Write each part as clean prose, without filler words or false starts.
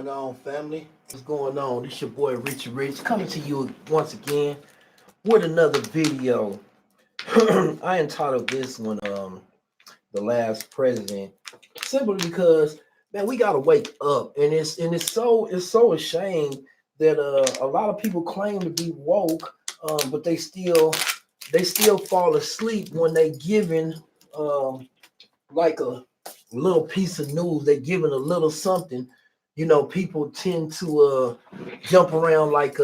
going on, family? What's going on? This your boy Richie Rich coming to you once again with another video. I entitled this one The Last President, simply because man, we gotta wake up, and it's so ashamed that a lot of people claim to be woke, but they still fall asleep when they given um like a little piece of news, they giving a little something. People tend to jump around like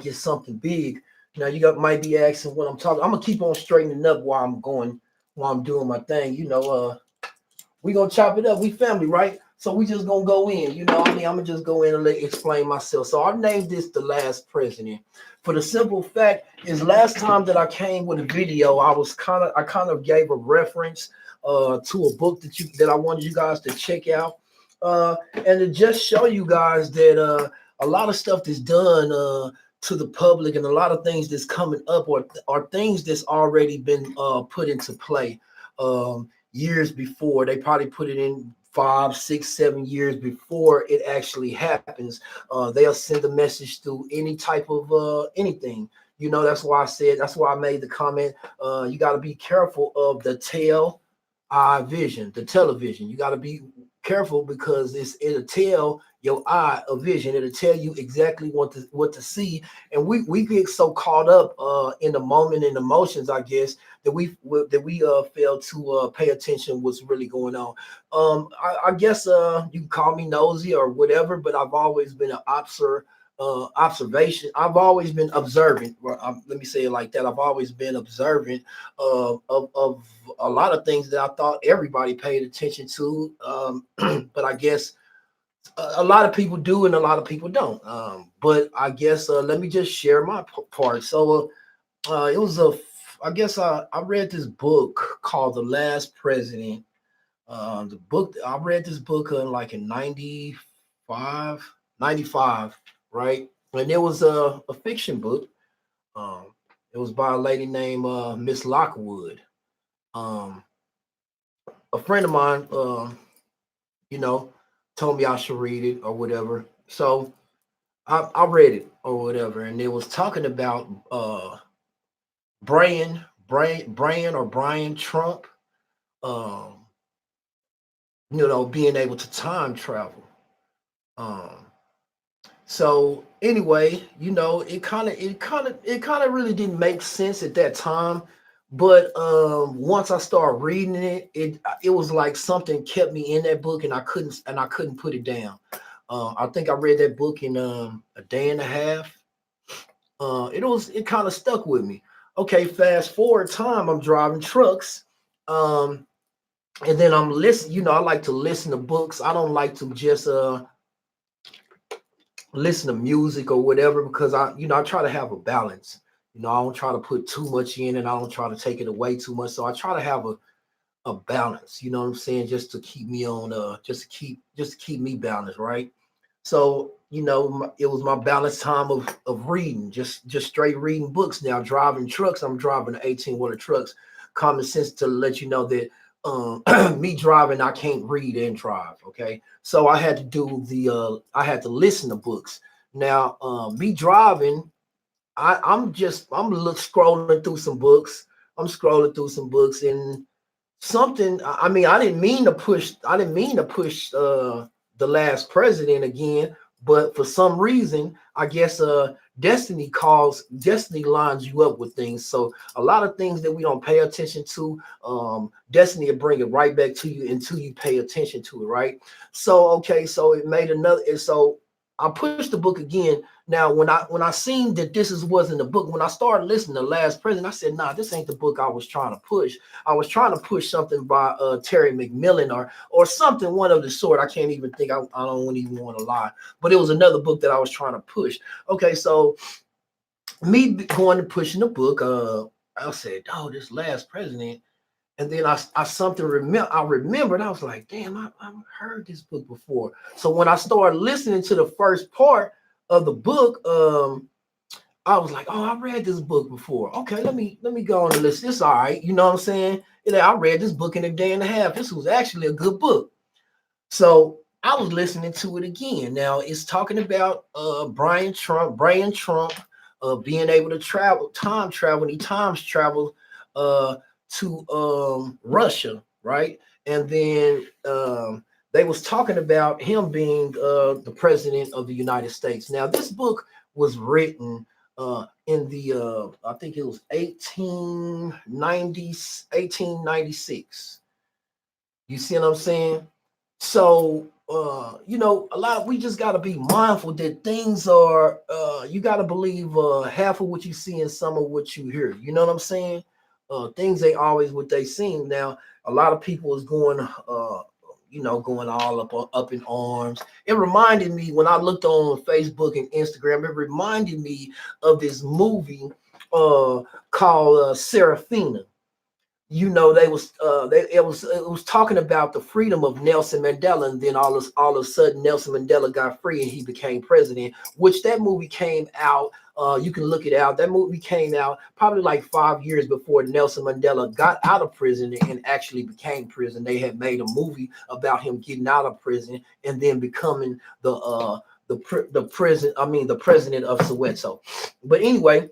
it's something big. Now you got might be asking what I'm talking. I'm gonna keep on straightening up while I'm doing my thing. We gonna chop it up. We family, right? So we just gonna go in. I'm gonna just go in and explain myself. So I named this The Last President for the simple fact is last time that I came with a video, I kind of gave a reference to a book that I wanted you guys to check out, and to just show you guys that a lot of stuff that's done to the public and a lot of things that's coming up are things that's already been put into play. Years before. They probably put it in 5, 6, 7 years before it actually happens. They'll send a message through any type of anything. That's why I made the comment. You got to be careful of the eye vision, the television. You got to be careful because it'll tell your eye a vision. It'll tell you exactly what to see, and we get so caught up in the moment and emotions, I guess, that we fail to pay attention what's really going on. I guess you can call me nosy or whatever, but I've always been an observation. I've always been observant. Let me say it like that. I've always been observant of a lot of things that I thought everybody paid attention to. But I guess a lot of people do and a lot of people don't. But I guess let me just share my part. So it was I guess I read this book called The Last President. The book I read this book in 95, right? And it was a fiction book. Um, it was by a lady named Miss Lockwood. Um, a friend of mine, you know, told me I should read it or whatever. So I read it or whatever, and it was talking about Brian Trump, um, being able to time travel. Um, so anyway, it kind of really didn't make sense at that time. But once I started reading it was like something kept me in that book, and I couldn't put it down. I think I read that book in a day and a half. It kind of stuck with me. Okay, fast forward time, I'm driving trucks. Um, and then I'm listening. I like to listen to books. I don't like to just listen to music or whatever because I try to have a balance. I don't try to put too much in and I don't try to take it away too much. So I try to have a balance, you know what I'm saying, just to keep me on just to keep me balanced, right? So, it was my balanced time of reading, just straight reading books. Now driving trucks, I'm driving 18-wheeler trucks. Common sense to let you know that me driving, I can't read and drive. Okay. So I had to listen to books. Now, me driving, I'm scrolling through some books. I'm scrolling through some books and something. I mean, I didn't mean to push the last president again, but for some reason, I guess destiny lines you up with things. So a lot of things that we don't pay attention to, destiny will bring it right back to you until you pay attention to it, right? So okay, so it made another, and so I pushed the book again. Now, when I seen that wasn't the book, when I started listening to Last President, I said, nah, this ain't the book I was trying to push. I was trying to push something by Terry McMillan or something, one of the sort. I can't even think. I don't even want to lie, but it was another book that I was trying to push. Okay, so me going and pushing the book, I said, oh, this Last President. And then I remembered. I was like, damn, I've heard this book before. So when I started listening to the first part of the book, I was like, oh, I read this book before. Okay, let me go on and listen. It's all right. You know what I'm saying? I read this book in a day and a half. This was actually a good book. So I was listening to it again. Now it's talking about Brian Trump, being able to travel, time travel, he times travel to Russia, right? And then they was talking about him being the president of the United States. Now this book was written in the I think it was 1896. You see what I'm saying? So a lot of, we just got to be mindful that things are you got to believe half of what you see and some of what you hear. You know what I'm saying? Things ain't always what they seem. Now a lot of people is going going all up in arms. It reminded me when I looked on Facebook and Instagram, it reminded me of this movie called Serafina. They was it was talking about the freedom of Nelson Mandela, and then all of a sudden Nelson Mandela got free and he became president. Which that movie came out. You can look it out. That movie came out probably like 5 years before Nelson Mandela got out of prison and actually became president. They had made a movie about him getting out of prison and then becoming the president of Soweto. But anyway,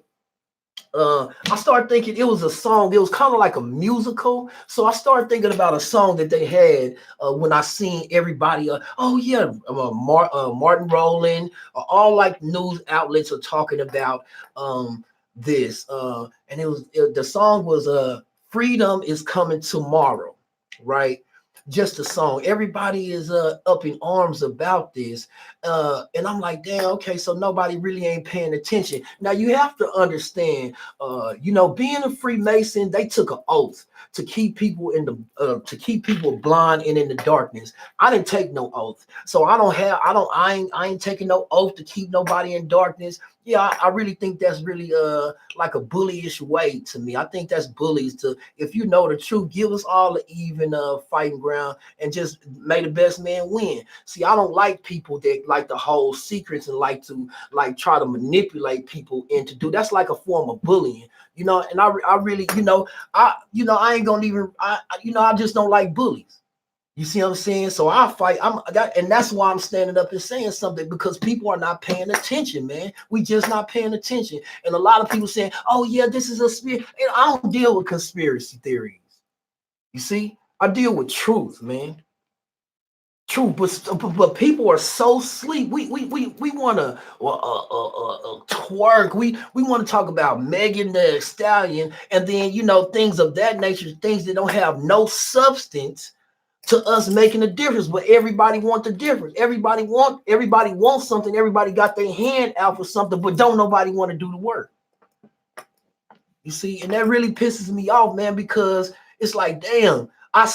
I started thinking it was a song. It was kind of like a musical. So I started thinking about a song that they had when I seen everybody. Martin Rowland, all like news outlets are talking about this. And the song was "Freedom is Coming Tomorrow," right? Just a song. Everybody is up in arms about this. And I'm like, damn, okay, so nobody really ain't paying attention. Now you have to understand, being a Freemason, they took an oath to keep people to keep people blind and in the darkness. I didn't take no oath. So I ain't taking no oath to keep nobody in darkness. Yeah, I really think that's really like a bullyish way to me. I think that's bullies to, if you know the truth, give us all an even fighting ground and just may the best man win. See, I don't like people that like to hold secrets and like to try to manipulate people into do. That's like a form of bullying, and I really, I ain't gonna even I just don't like bullies. You see what I'm saying? So I fight. And that's why I'm standing up and saying something, because people are not paying attention, man. We just not paying attention. And a lot of people saying, "Oh yeah, this is a spirit." And I don't deal with conspiracy theories. You see, I deal with truth, man. Truth, but people are so sleep. We want to twerk. We want to talk about Megan Thee Stallion, and then things of that nature, things that don't have no substance to us making a difference. But everybody want the difference. Everybody wants something. Everybody got their hand out for something, but don't nobody want to do the work. You see, and that really pisses me off, man, because it's like, damn, I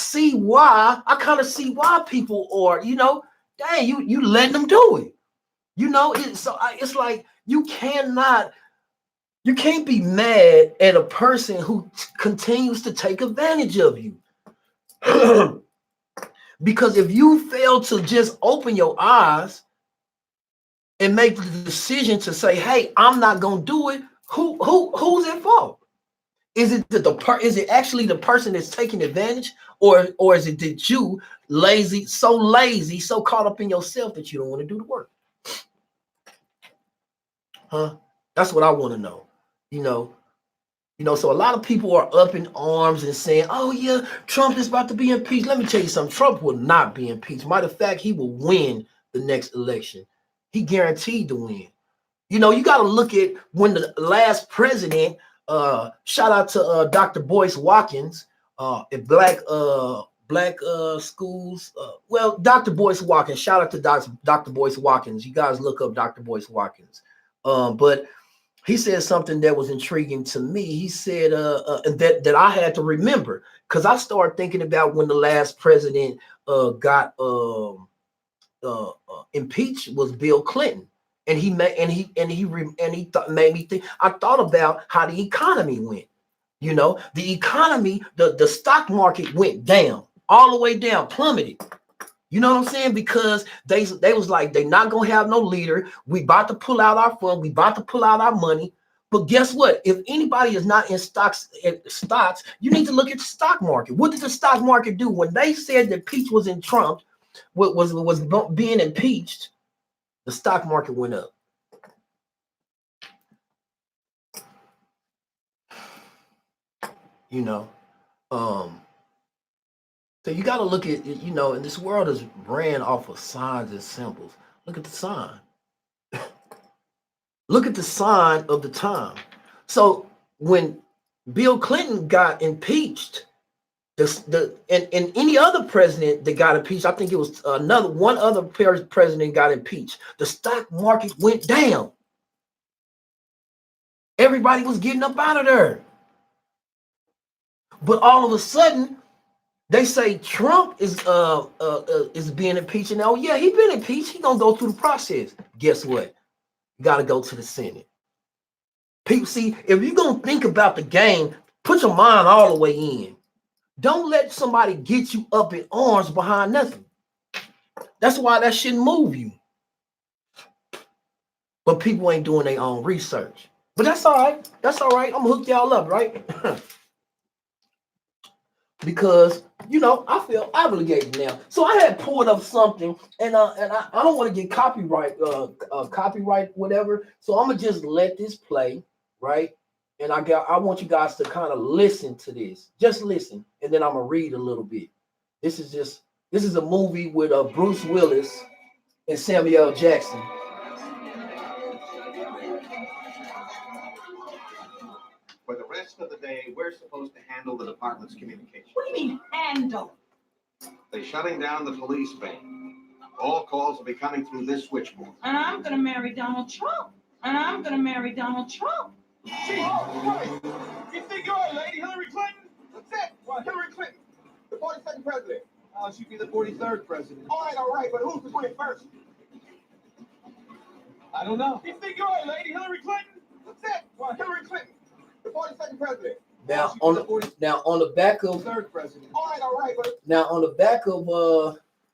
kind of see why people are, dang, you letting them do it. It's like you can't be mad at a person who continues to take advantage of you. Because if you fail to just open your eyes and make the decision to say, "Hey, I'm not gonna do it," who's at fault? Is it is it actually the person that's taking advantage, or is it that you lazy, so caught up in yourself that you don't want to do the work? Huh? That's what I want to know. So a lot of people are up in arms and saying, "Oh yeah, Trump is about to be impeached." Let me tell you something. Trump will not be impeached. Matter of fact, he will win the next election. He guaranteed to win. You got to look at when the last president, shout out to Dr. Boyce Watkins, at Black schools. Dr. Boyce Watkins, shout out to Dr. Boyce Watkins. You guys look up Dr. Boyce Watkins. But he said something that was intriguing to me. He said that I had to remember, because I started thinking about when the last president got impeached was Bill Clinton. And he made made me think. I thought about how the economy went. The economy, the stock market went down, all the way down, plummeted. You know what I'm saying? Because they was like, they not gonna have no leader. We about to pull out our fund. We about to pull out our money. But guess what? If anybody is not in stocks, you need to look at the stock market. What did the stock market do when they said that Peach was in Trump? was being impeached, the stock market went up. You know, so you got to look at, you know, and this world is ran off of signs and symbols. Look at the sign. Look at the sign of the time. So when Bill Clinton got impeached, and any other president that got impeached, I think it was one other president got impeached, the stock market went down. Everybody was getting up out of there. But all of a sudden, they say Trump is being impeached. And oh yeah, he been impeached. He gonna go through the process. Guess what? You gotta go to the Senate. People, see, if you're gonna think about the game, put your mind all the way in. Don't let somebody get you up in arms behind nothing. That's why that shouldn't move you. But people ain't doing their own research. But that's all right. That's all right. I'm gonna hook y'all up, right? Because, you know, I feel obligated now. So I had pulled up something, and I don't want to get copyright whatever. So I'm gonna just let this play, right? And I want you guys to kind of listen to this. Just listen, and then I'm gonna read a little bit. This is a movie with Bruce Willis and Samuel Jackson. For the rest of the day, we're supposed to handle the department's communication. What do you mean, handle? They're shutting down the police bank. All calls will be coming through this switchboard. And I'm going to marry Donald Trump. Jesus Christ! You think you're a lady, Hillary Clinton? That's it. What? Hillary Clinton, the 42nd president. Oh, she'd be the 43rd president. All right, but who's the 21st? I don't know. You think you're a lady, Hillary Clinton? That's it. What? Hillary Clinton, the 42nd president. Now on the back of third president. All right, but now on the back of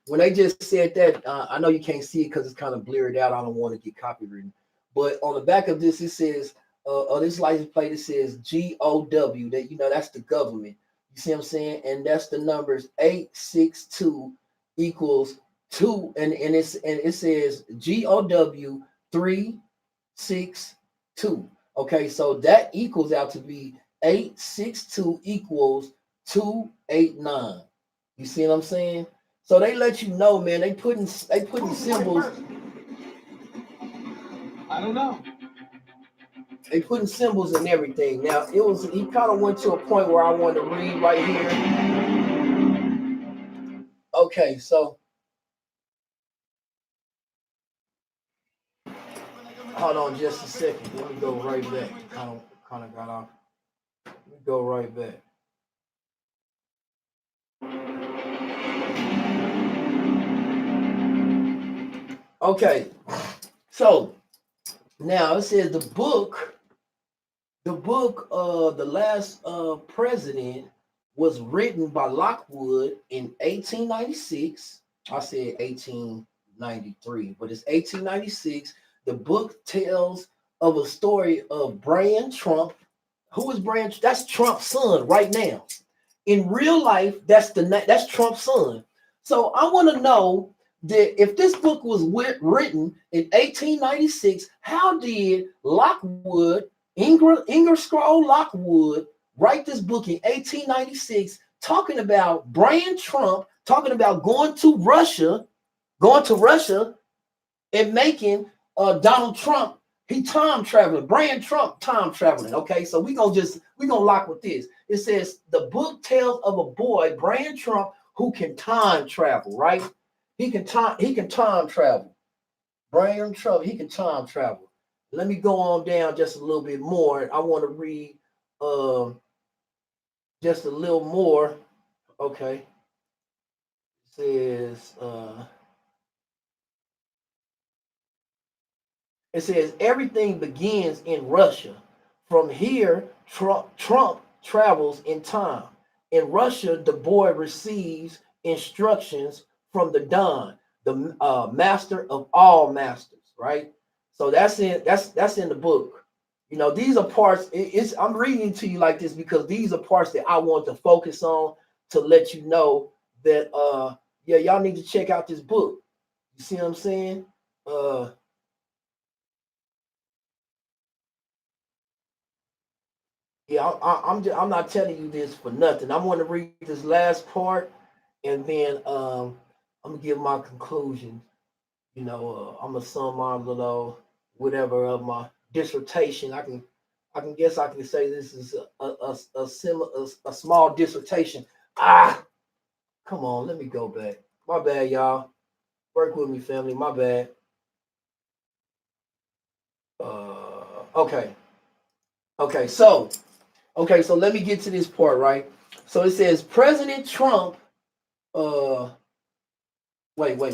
when they just said that, I know you can't see it because it's kind of blurred out. I don't want to get copyrighted, but on the back of this it says, this license plate, it says GOW. That, you know, that's the government. You see what I'm saying? And that's the numbers 862 equals 2, and it says GOW 362. Okay, so that equals out to be 862 equals 289. You see what I'm saying? So they let you know, man. They putting symbols. I don't know. They putting symbols and everything. Now he kind of went to a point where I wanted to read right here. Okay, so hold on just a second. Let me go right back. Kind of got off. Let me go right back. Okay, so now it says the book, the last president was written by Lockwood in 1896. I said 1893, but it's 1896. The book tells of a story of Brian Trump. Who is Brian? That's Trump's son right now. In real life, that's Trump's son. So I want to know that if this book was written in 1896, how did Lockwood, Ingersoll Lockwood, write this book in 1896, talking about Brian Trump, talking about going to Russia, and making Donald Trump, he time traveling, Brian Trump time traveling. Okay, so we're gonna lock with this. It says the book tells of a boy, Brian Trump, who can time travel, right? He can time travel. Brian Trump, he can time travel. Let me go on down just a little bit more. I want to read just a little more. Okay. It says everything begins in Russia. From here, Trump travels in time. In Russia, the boy receives instructions from the Don, the master of all masters, right? So that's in the book. You know, these are parts. I'm reading to you like this because these are parts that I want to focus on to let you know that Yeah, y'all need to check out this book. You see what I'm saying? Yeah, I'm not telling you this for nothing. I'm going to read this last part, and then I'm gonna give my conclusion. I'm gonna sum my little whatever of my dissertation. I can guess I can say this is a small dissertation. Come on, let me go back. My bad, y'all. Work with me, family. My bad. Okay. So let me get to this part, right? So it says President Trump. Uh, wait. No.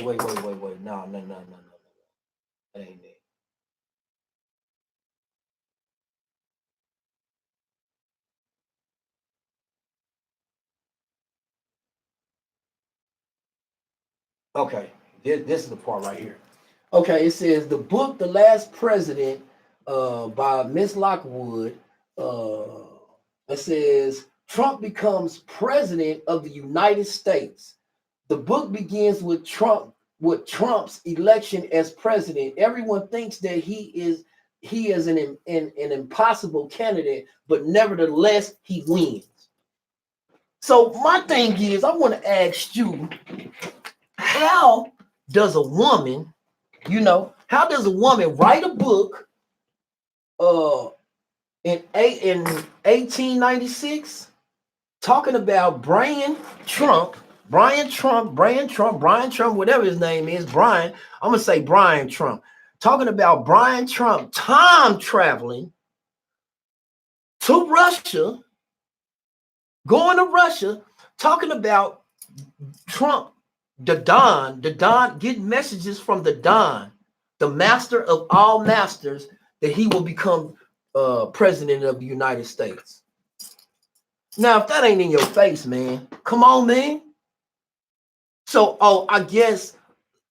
That ain't it. Okay, this is the part right here. Okay, it says the book "The Last President" by Miss Lockwood. Uh, it says Trump becomes president of the United States. The book begins with Trump's election as president. Everyone thinks that he is an impossible candidate, but nevertheless he wins. So my thing is, I want to ask you, how does a woman, how does a woman write a book uh in 1896 talking about Brian Trump, whatever his name is, Brian. I'm gonna say Brian Trump. Talking about Brian Trump time traveling to Russia, going to Russia, talking about Trump, the Don, getting messages from the Don, the master of all masters, that he will become president of the United States. Now, if that ain't in your face, man, come on, man. So, I guess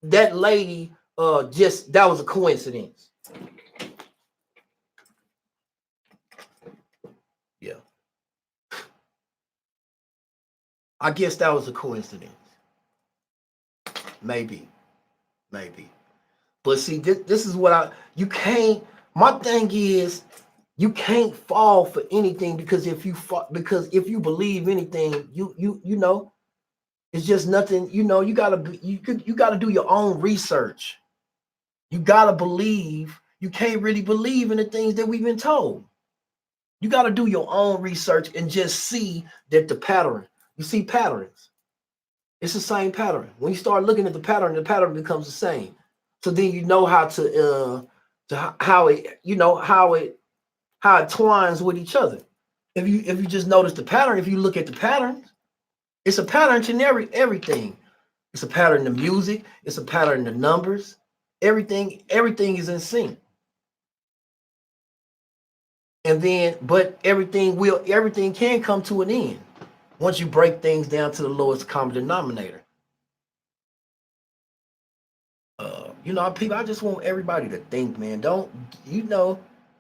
that lady just that was a coincidence. Yeah. I guess that was a coincidence. Maybe. But see, this is what you can't, my thing is, you can't fall for anything, because if you believe anything, you know, it's just nothing. You gotta do your own research. You gotta believe. You can't really believe in the things that we've been told. You gotta do your own research and just see that the pattern. You see patterns. It's the same pattern. When you start looking at the pattern becomes the same. So then you know how to how it twines with each other. If you just notice the pattern, if you look at the patterns, it's a pattern to everything. It's a pattern to music. It's a pattern to numbers. Everything is in sync. And then, but everything can come to an end once you break things down to the lowest common denominator. People, I just want everybody to think, man.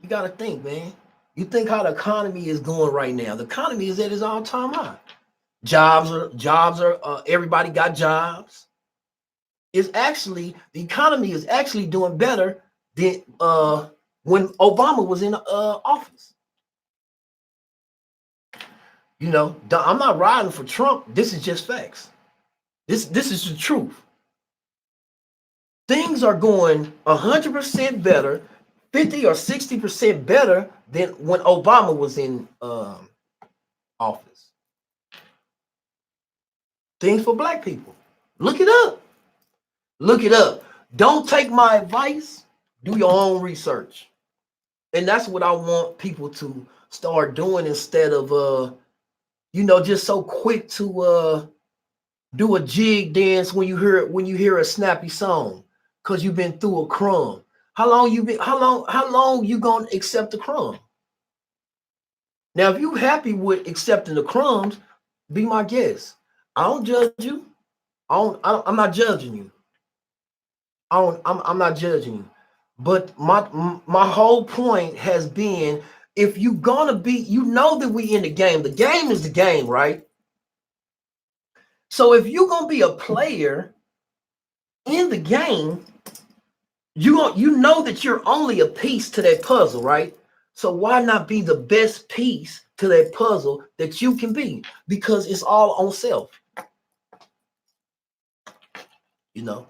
You got to think, man. You think how the economy is going right now. The economy is at its all-time high. Jobs are everybody got jobs. The economy is actually doing better than when Obama was in office. I'm not riding for Trump. This is just facts. This is the truth. Things are going 100% better, 50 or 60% better than when Obama was in office. Things for black people. Look it up. Don't take my advice. Do your own research. And that's what I want people to start doing, instead of just so quick to do a jig dance when you hear a snappy song, because you've been through a crumb. How long you gonna accept the crumb? Now, if you happy with accepting the crumbs, be my guest. I don't judge you. I'm not judging you. I'm not judging you. But my whole point has been, if you gonna be, that we in the game. The game is the game, right? So if you're gonna be a player in the game, you know that you're only a piece to that puzzle, right? So why not be the best piece to that puzzle that you can be? Because it's all on self, you know.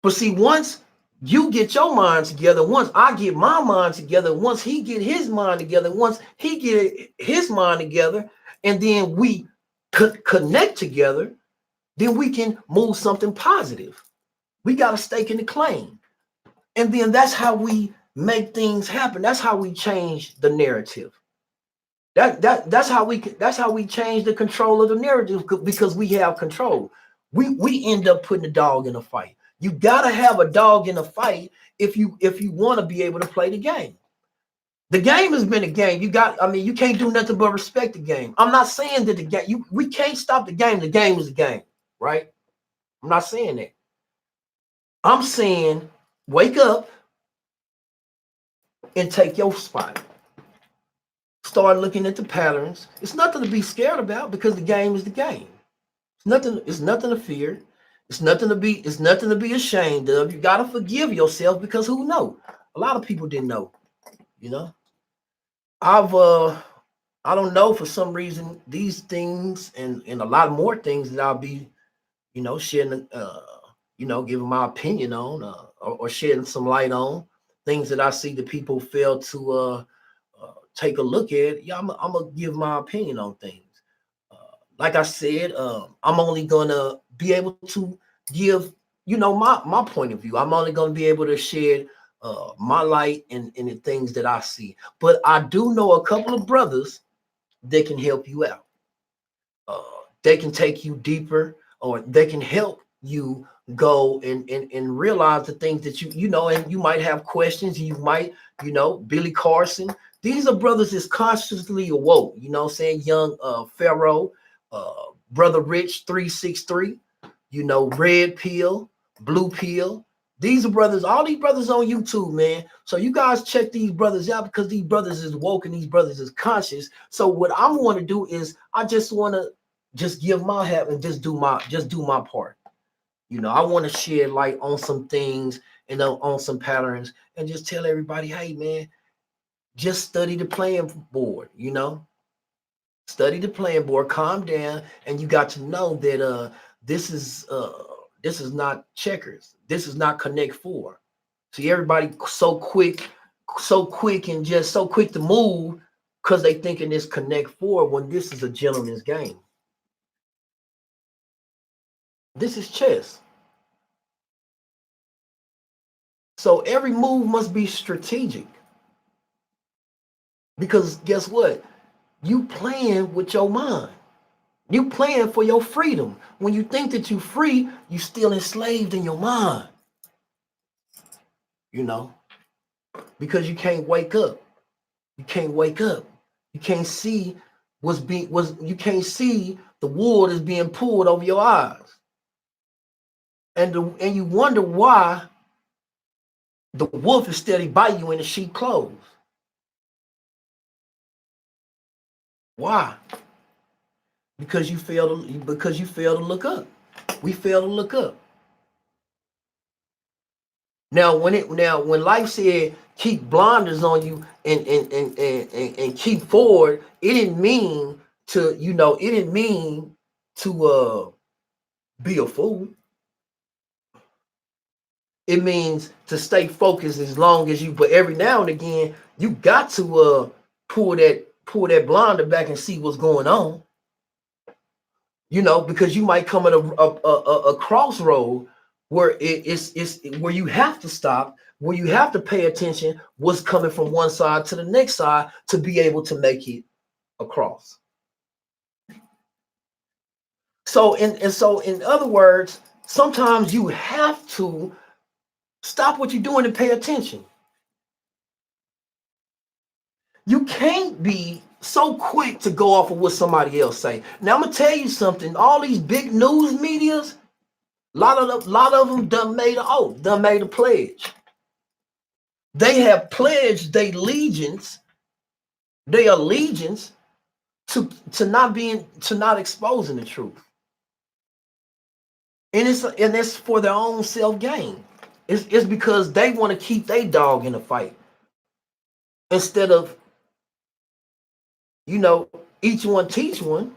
But see, once you get your mind together, once I get my mind together, once he get his mind together, once he get his mind together, and then we connect together, then we can move something positive. We got a stake in the claim. And then that's how we make things happen. That's how we change the narrative. That's how we change the control of the narrative, because we have control. We end up putting a dog in a fight. You gotta have a dog in a fight if you want to be able to play the game. The game has been a game. You can't do nothing but respect the game. I'm not saying that the game, we can't stop the game. The game is a game, right? I'm not saying that. I'm saying wake up and take your spot. Start looking at the patterns. It's nothing to be scared about, because the game is the game. It's nothing to fear. It's nothing to be ashamed of. You gotta forgive yourself, because who knows? A lot of people didn't know, you know. I don't know, for some reason, these things and a lot more things that I'll be, sharing, giving my opinion on, or shedding some light on, things that I see that people fail to take a look at. Yeah, I'm gonna give my opinion on things. Like I said, I'm only gonna be able to give, my point of view. I'm only gonna be able to share my light and the things that I see. But I do know a couple of brothers that can help you out. They can take you deeper, or they can help you go and realize the things that and you might have questions. You might, Billy Carson. These are brothers that's consciously awoke, saying young Pharaoh, Brother Rich 363, Red Pill, Blue Pill. These are brothers, all these brothers on YouTube, man. So you guys check these brothers out, because these brothers is woke and these brothers is conscious. So what I want to do is I just want to just give my hat and just do my part. I want to shed light on some things and on some patterns, and just tell everybody, hey man, just study the playing board, study the playing board, calm down, and you got to know that this is not checkers. This is not Connect Four. See, everybody so quick and just so quick to move, because they thinking it's Connect Four, when this is a gentleman's game. This is chess. So every move must be strategic, because guess what? You playing with your mind. You playing for your freedom. When you think that you're free, you still enslaved in your mind. Because you can't wake up. You can't wake up. You can't see you can't see the wool is being pulled over your eyes. And you wonder why the wolf is steady biting you in the sheep clothes. Why? Because you fail to look up. We fail to look up. Now when life said keep blinders on you and keep forward, it didn't mean to, be a fool. It means to stay focused as long as you, but every now and again, you got to pull that blinder back and see what's going on. Because you might come at a crossroad where it's where you have to stop, where you have to pay attention what's coming from one side to the next side to be able to make it across. So in other words, sometimes you have to stop what you're doing and pay attention. You can't be so quick to go off of what somebody else say. Now I'm gonna tell you something. All these big news medias, a lot of them done made an oath, done made a pledge. They have pledged their allegiance to not exposing the truth. it's for their own self gain. It's because they want to keep their dog in the fight instead of, you know, each one teach one.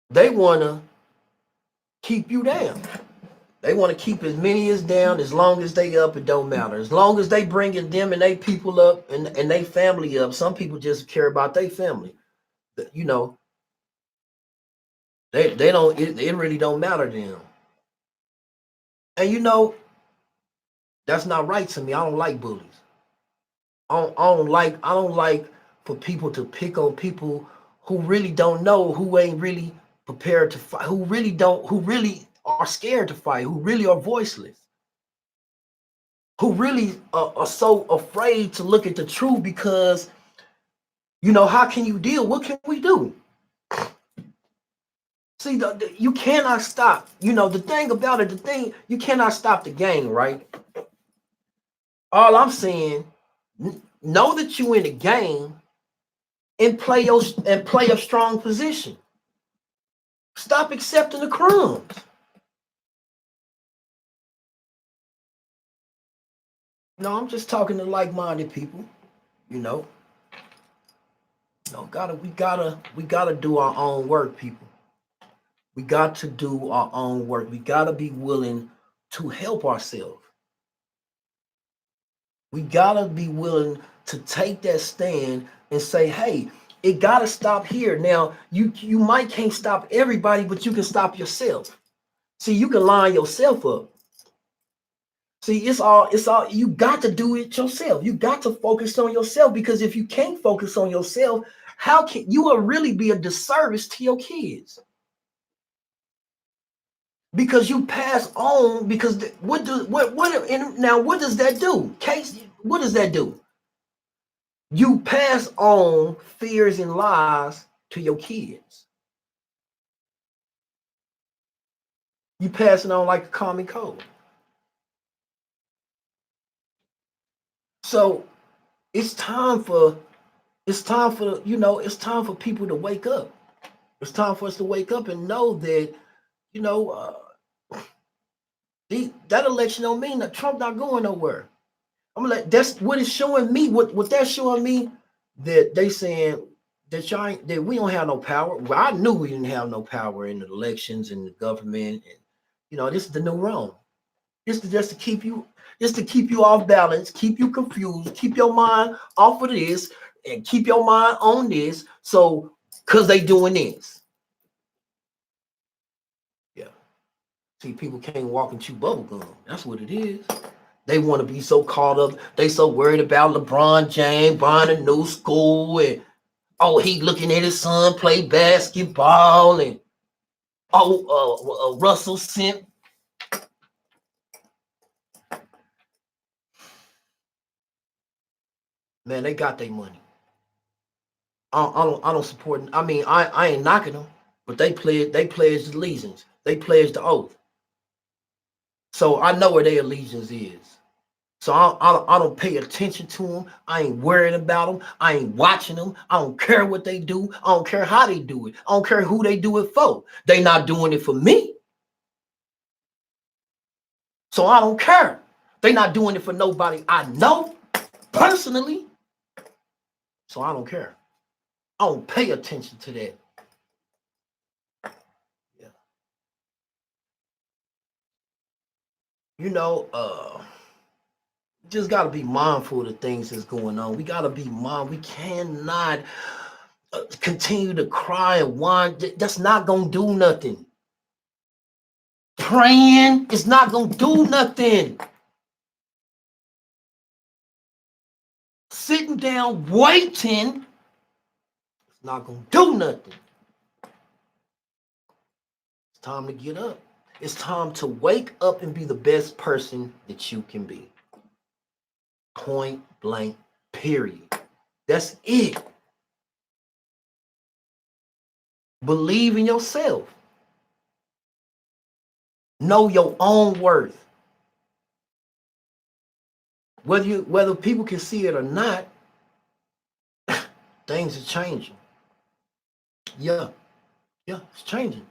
They want to keep you down. They want to keep as many as down. As long as they up, it don't matter. As long as they bringing them and they people up and they family up. Some people just care about their family. You know, they don't. It really don't matter to them. And you know, that's not right to me. I don't like bullies. I don't like for people to pick on people who really don't know, who ain't really prepared to fight, who really are scared to fight, who really are voiceless, who really are so afraid to look at the truth because, you know, how can you deal? What can we do? See, you cannot stop. You know, the thing about it, you cannot stop the gang, right? All I'm saying, know that you in the game and play a strong position. Stop accepting the crumbs. No, I'm just talking to like-minded people. You know, we gotta do our own work, people. We got to do our own work. We gotta be willing to help ourselves. We gotta be willing to take that stand and say, hey, it gotta stop here. Now, you might can't stop everybody, but you can stop yourself. See, you can line yourself up. See, it's all you got to do it yourself. You got to focus on yourself, because if you can't focus on yourself, how can you will really be a disservice to your kids? Because you pass on, because what does that do? Case, what does that do? You pass on fears and lies to your kids. You pass it on like a common cold. So it's time for people to wake up. It's time for us to wake up and know that, you know, that election don't mean that Trump not going nowhere. I'm like, that's what it's showing me. What that's showing me, that they saying that we don't have no power. Well, I knew we didn't have no power in the elections and the government, and you know, this is the new Rome. This is just to keep you off balance, keep you confused, keep your mind off of this, and keep your mind on this. So, cause they doing this. Yeah. See, people can't walk and chew bubble gum. That's what it is. They want to be so caught up. They so worried about LeBron James buying a new school, and he looking at his son play basketball, and Russell sent. Man, they got their money. I don't support. I mean, I ain't knocking them, but they pledged allegiance. They pledged the oath. So I know where their allegiance is. So I don't pay attention to them. I ain't worried about them. I ain't watching them. I don't care what they do. I don't care how they do it. I don't care who they do it for. They not doing it for me. So I don't care. They not doing it for nobody I know personally. So I don't care. I don't pay attention to that. Yeah. You know, just got to be mindful of the things that's going on. We got to be mindful. We cannot continue to cry and whine. That's not going to do nothing. Praying is not going to do nothing. Sitting down waiting, it's not going to do nothing. It's time to get up. It's time to wake up and be the best person that you can be. Point blank, period. That's it. Believe in yourself. Know your own worth. Whether people can see it or not, things are changing. Yeah, it's changing.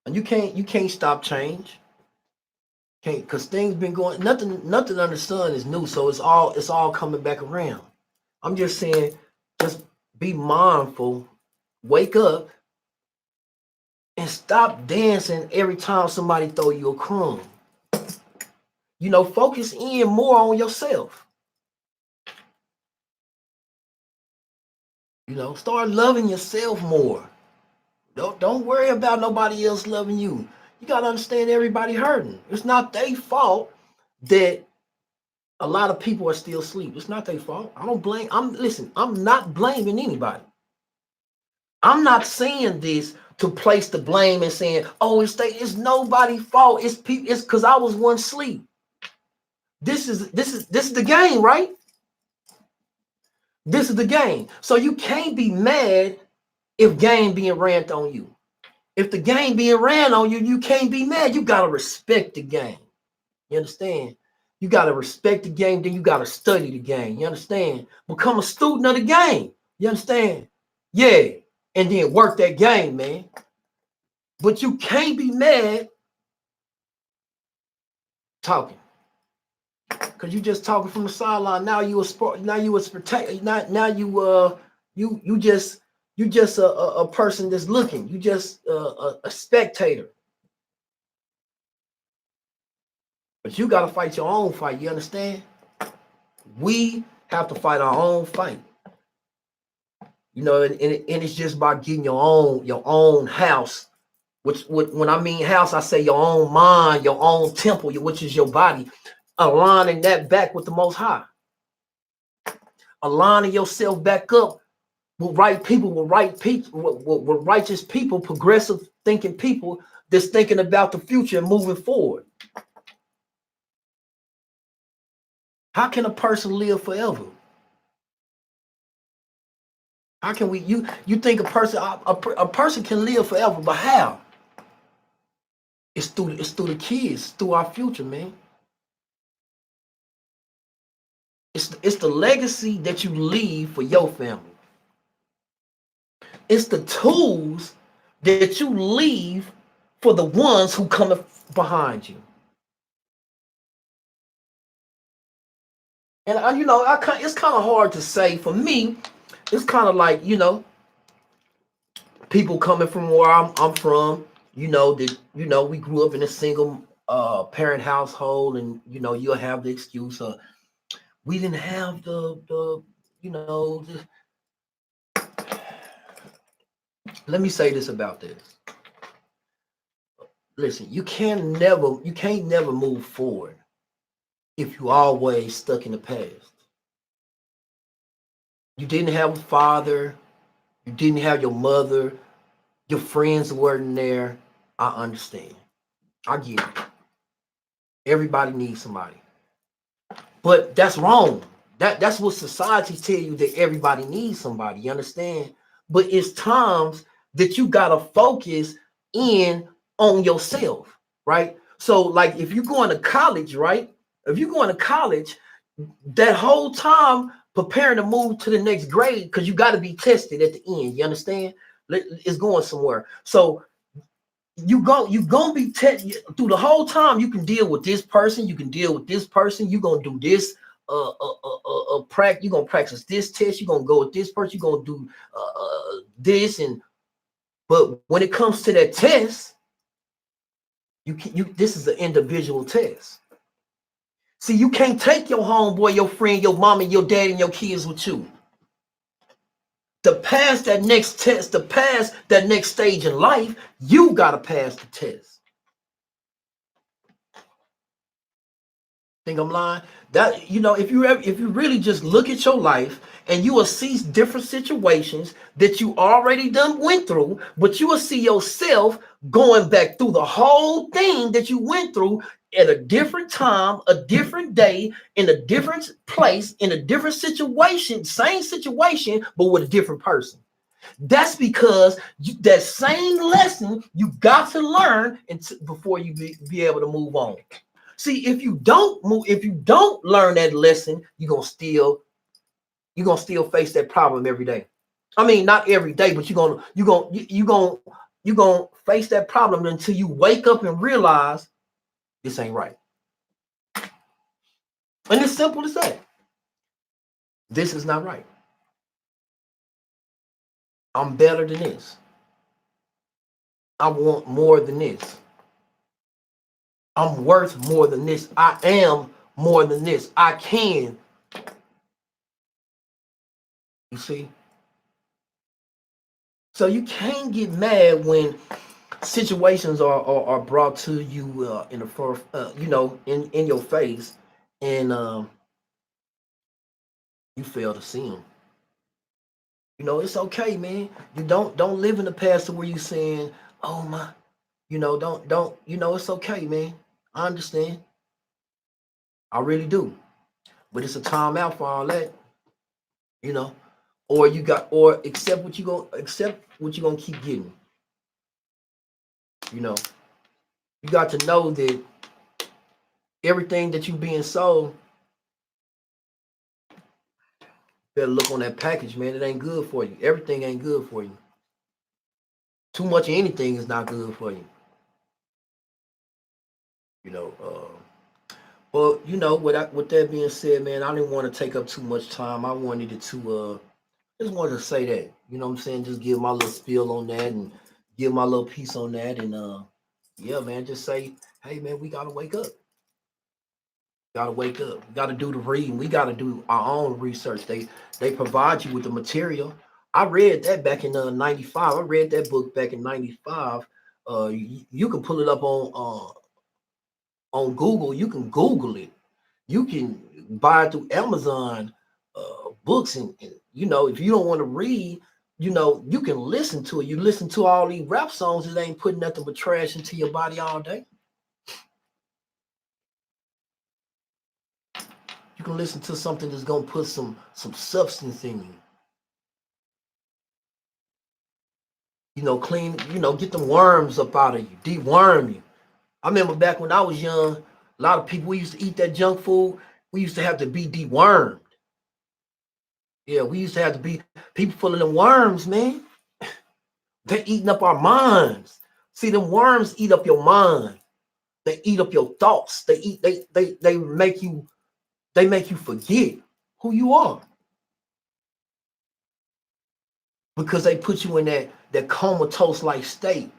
And you can't stop change. Can't, because things been going, nothing under the sun is new. So it's all coming back around. I'm just saying, just be mindful, wake up, and stop dancing every time somebody throw you a crumb. You know, focus in more on yourself. You know, start loving yourself more. Don't worry about nobody else loving you. You gotta understand everybody hurting. It's not their fault that a lot of people are still asleep. It's not their fault. I don't blame. I'm not blaming anybody. I'm not saying this to place the blame and saying, oh, it's nobody's fault. It's people, it's because I was once asleep. This is the game, right? This is the game. So you can't be mad if game being ran on you. If the game being ran on you, you can't be mad. You gotta respect the game. You understand? You gotta respect the game, then you gotta study the game. You understand? Become a student of the game. You understand? Yeah. And then work that game, man. But you can't be mad talking. Because you just talking from the sideline. Now you a sport, now you a spectator. Now you just a person that's looking. You just a spectator. But you got to fight your own fight. You understand? We have to fight our own fight. You know, and it's just by getting your own house. Which when I mean house, I say your own mind, your own temple, which is your body. Aligning that back with the Most High. Aligning yourself back up with right people, with righteous people, progressive thinking people that's thinking about the future and moving forward. How can a person live forever? How can we? You think a person can live forever, but how? It's through the kids, through our future, man. It's the legacy that you leave for your family. It's the tools that you leave for the ones who come behind you. And it's kind of hard to say. For me, it's kind of like, people coming from where I'm from, we grew up in a single parent household, and you'll have the excuse of, we didn't have let me say this about this. Listen, you can't never move forward if you always stuck in the past. You didn't have a father, you didn't have your mother, your friends weren't there. I understand. I get it. Everybody needs somebody. But that's wrong. That's what society tell you, that everybody needs somebody. You understand? But it's times that you gotta focus in on yourself, right? So, like, if you're going to college, right? If you're going to college, that whole time preparing to move to the next grade, because you got to be tested at the end. You understand? It's going somewhere. So you're gonna be tested through the whole time. You can deal with this person. You can deal with this person. You're gonna do this. You're gonna practice this test. You're gonna go with this person. You're gonna do this, but when it comes to that test, this is an individual test. See, you can't take your homeboy, your friend, your mom, and your dad, and your kids with you. To pass that next test, to pass that next stage in life, you gotta pass the test. Think I'm lying? That if you really just look at your life, and you will see different situations that you already done went through, but you will see yourself going back through the whole thing that you went through at a different time, a different day, in a different place, in a different situation, same situation, but with a different person. That's because that same lesson you got to learn before you be able to move on. See, if you don't learn that lesson, you're gonna still face that problem every day. I mean, not every day, but you're gonna face that problem until you wake up and realize this ain't right. And it's simple to say, this is not right. I'm better than this. I want more than this. I'm worth more than this. I am more than this. I can. You see? So you can't get mad when situations are brought to you in the first, in your face, and you fail to see them. You know, it's okay, man. You don't live in the past to where you saying, "Oh my," don't. It's okay, man. I understand. I really do. But it's a time out for all that, you know. Or accept what you gonna keep getting. You know, you got to know that everything that you being sold, better look on that package, man. It ain't good for you. Everything ain't good for you. Too much of anything is not good for you. You know, well, with that being said, man, I didn't want to take up too much time. I wanted it to just wanted to say that. You know what I'm saying? Just give my little spiel on that and give my little piece on that, and yeah, man, just say, hey man, we gotta wake up. Gotta wake up. We gotta do the reading. We gotta do our own research. They provide you with the material. I read that back in '95. I read that book back in '95. You can pull it up on Google. You can Google it. You can buy it through Amazon books, and if you don't want to read, you can listen to it. You listen to all these rap songs that ain't putting nothing but trash into your body all day. You can listen to something that's gonna put some substance in you. Clean, get them worms up out of you, deworm you. I remember back when I was young, a lot of people, we used to eat that junk food. We used to have to be dewormed. Yeah, we used to have to be people full of them worms, man. They're eating up our minds. See, them worms eat up your mind. They eat up your thoughts. They make you forget who you are. Because they put you in that comatose like state.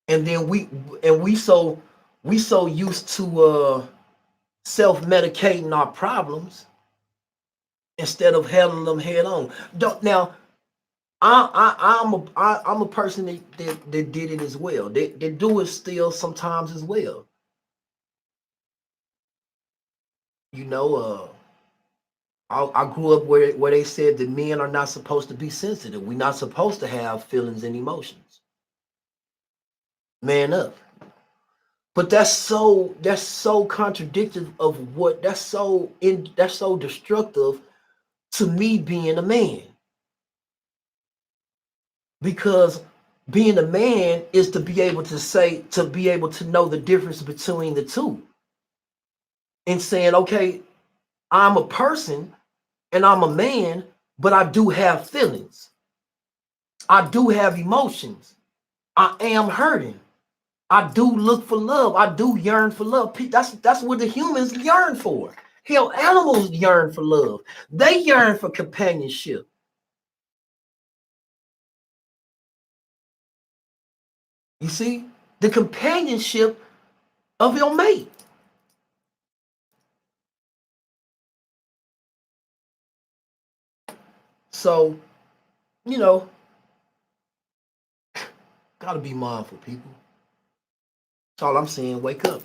And then we so used to self-medicating our problems instead of handling them head on. Now I'm a person that did it as well. They do it still sometimes as well. I grew up where they said that men are not supposed to be sensitive. We're not supposed to have feelings and emotions. Man up. But that's so contradictory of what that's so destructive to me being a man. Because being a man is to be able to know the difference between the two. And saying, okay, I'm a person and I'm a man, but I do have feelings. I do have emotions. I am hurting. I do look for love. I do yearn for love. That's what the humans yearn for. Hell, animals yearn for love. They yearn for companionship. You see, the companionship of your mate. So, gotta be mindful, people. That's all I'm saying. Wake up,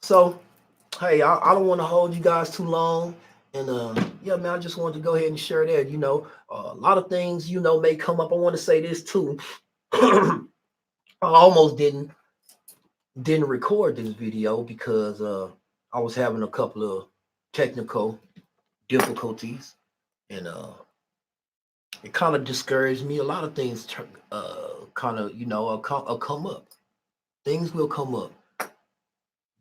So, hey, I don't want to hold you guys too long. And yeah, man, I just wanted to go ahead and share that. A lot of things, may come up. I want to say this too. I almost didn't record this video because I was having a couple of technical difficulties, and it kind of discouraged me. A lot of things kind of come up. Things will come up,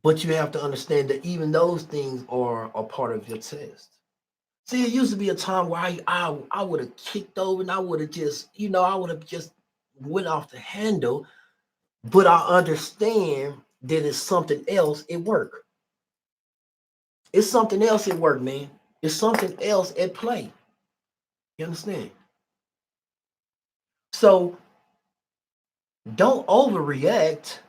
but you have to understand that even those things are a part of your test. See, it used to be a time where I would have kicked over and I would have just, I would have just went off the handle. But I understand that it's something else at work. It's something else at work, man. It's something else at play. You understand? So don't overreact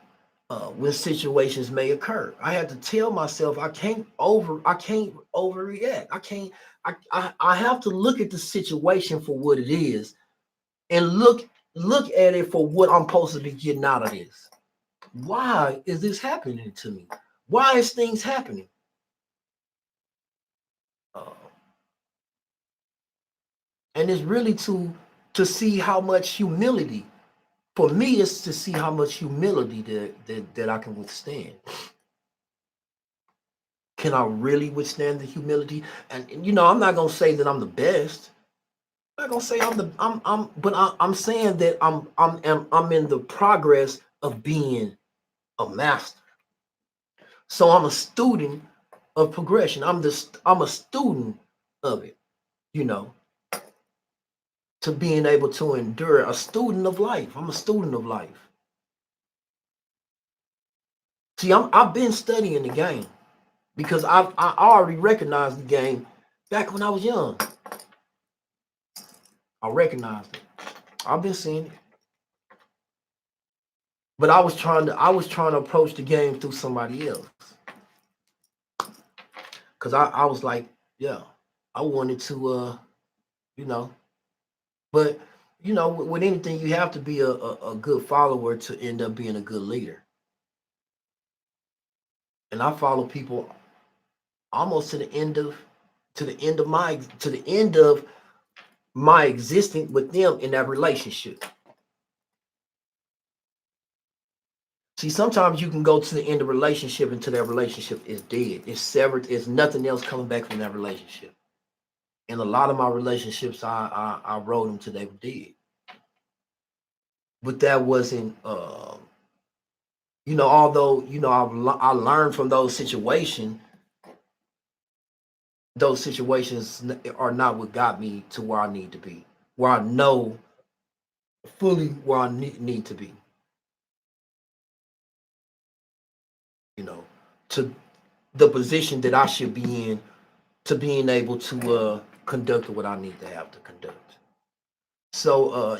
when situations may occur. I had to tell myself I can't overreact. I have to look at the situation for what it is and look at it for what I'm supposed to be getting out of this. Why is this happening to me? Why is things happening? And it's really to see how much humility. For me, it's to see how much humility that I can withstand. Can I really withstand the humility? And I'm not gonna say that I'm the best. I'm not gonna say I'm saying that I'm in the progress of being a master. So I'm a student of progression. I'm a student of it, you know, to being able to endure, a student of life. I'm a student of life. See, I've been studying the game because I already recognized the game back when I was young. I recognized it. I've been seeing it. But I was trying to approach the game through somebody else. Cause I was like, yeah, I wanted to you know, but with anything you have to be a good follower to end up being a good leader. And I follow people almost to the end of my existence with them in that relationship. See, sometimes you can go to the end of a relationship until that relationship is dead. It's severed. It's nothing else coming back from that relationship. And a lot of my relationships, I wrote them till they were dead. But that wasn't, although, I learned from those situations. Those situations are not what got me to where I need to be, where I know fully where I need to be. To the position that I should be in, to being able to conduct what I need to have to conduct. So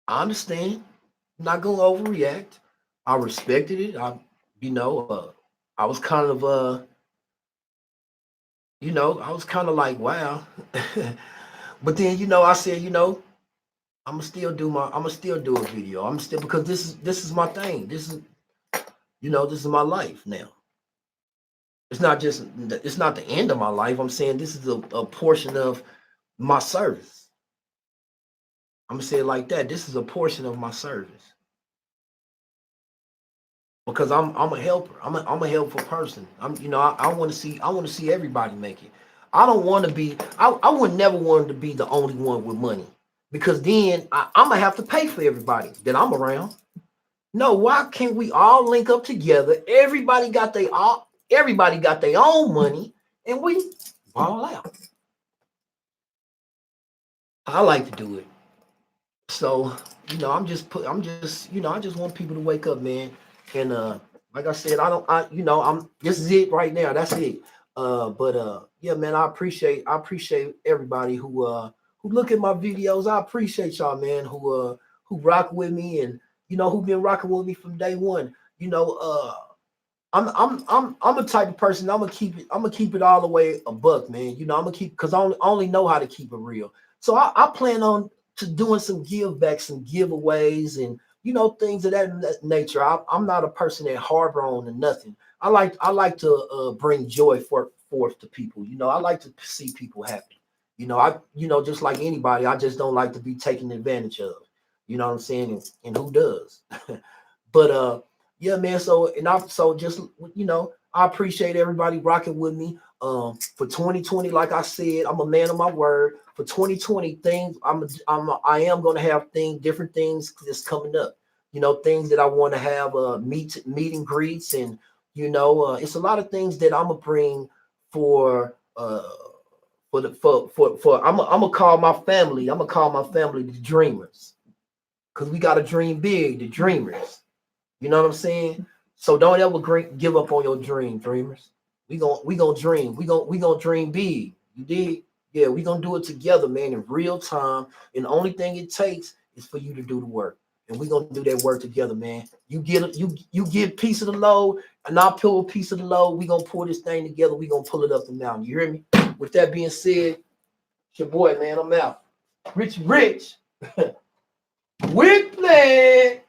I understand. I'm not gonna overreact. I respected it. I was kind of I was kind of like, wow. But then I said, I'm gonna still do a video. I'm still, because this is my thing. This is my life now. It's not the end of my life. I'm saying this is a portion of my service. I'm gonna say it like that. This is a portion of my service. Because I'm a helper. I'm a helpful person. I want to see everybody make it. I don't want to be. I would never want to be the only one with money, because then I'm gonna have to pay for everybody that I'm around. No, why can't we all link up together? Everybody got their own money, and we ball out. I like to do it. So, I just want people to wake up, man. And like I said, this is it right now. That's it. But yeah, man, I appreciate everybody who look at my videos. I appreciate y'all, man, who rock with me, and who've been rocking with me from day one. I'm a type of person. I'm gonna keep it all the way a buck, man. I'm gonna keep, because I only know how to keep it real. So I plan on to doing some give back, some giveaways, and things of that nature. I'm not a person that harbor on to nothing. I like to bring joy forth to people. I like to see people happy. Just like anybody, I just don't like to be taken advantage of. You know what I'm saying? And who does? But yeah, man. So just I appreciate everybody rocking with me. For 2020, like I said, I'm a man of my word. For 2020, things I am gonna have different things that's coming up. Things that I want to have meet and greets, and it's a lot of things that I'm gonna bring for I'm gonna call my family. I'm gonna call my family the dreamers, because we gotta dream big, the dreamers. You know what I'm saying? So don't ever give up on your dream, dreamers. We gonna dream. We gonna dream big. You did? Yeah, we gonna do it together, man, in real time. And the only thing it takes is for you to do the work. And we gonna do that work together, man. You get a piece of the load, and I'll pull a piece of the load. We gonna pull this thing together. We gonna pull it up the mountain. You hear me? With that being said, it's your boy, man. I'm out. Rich. Whitney.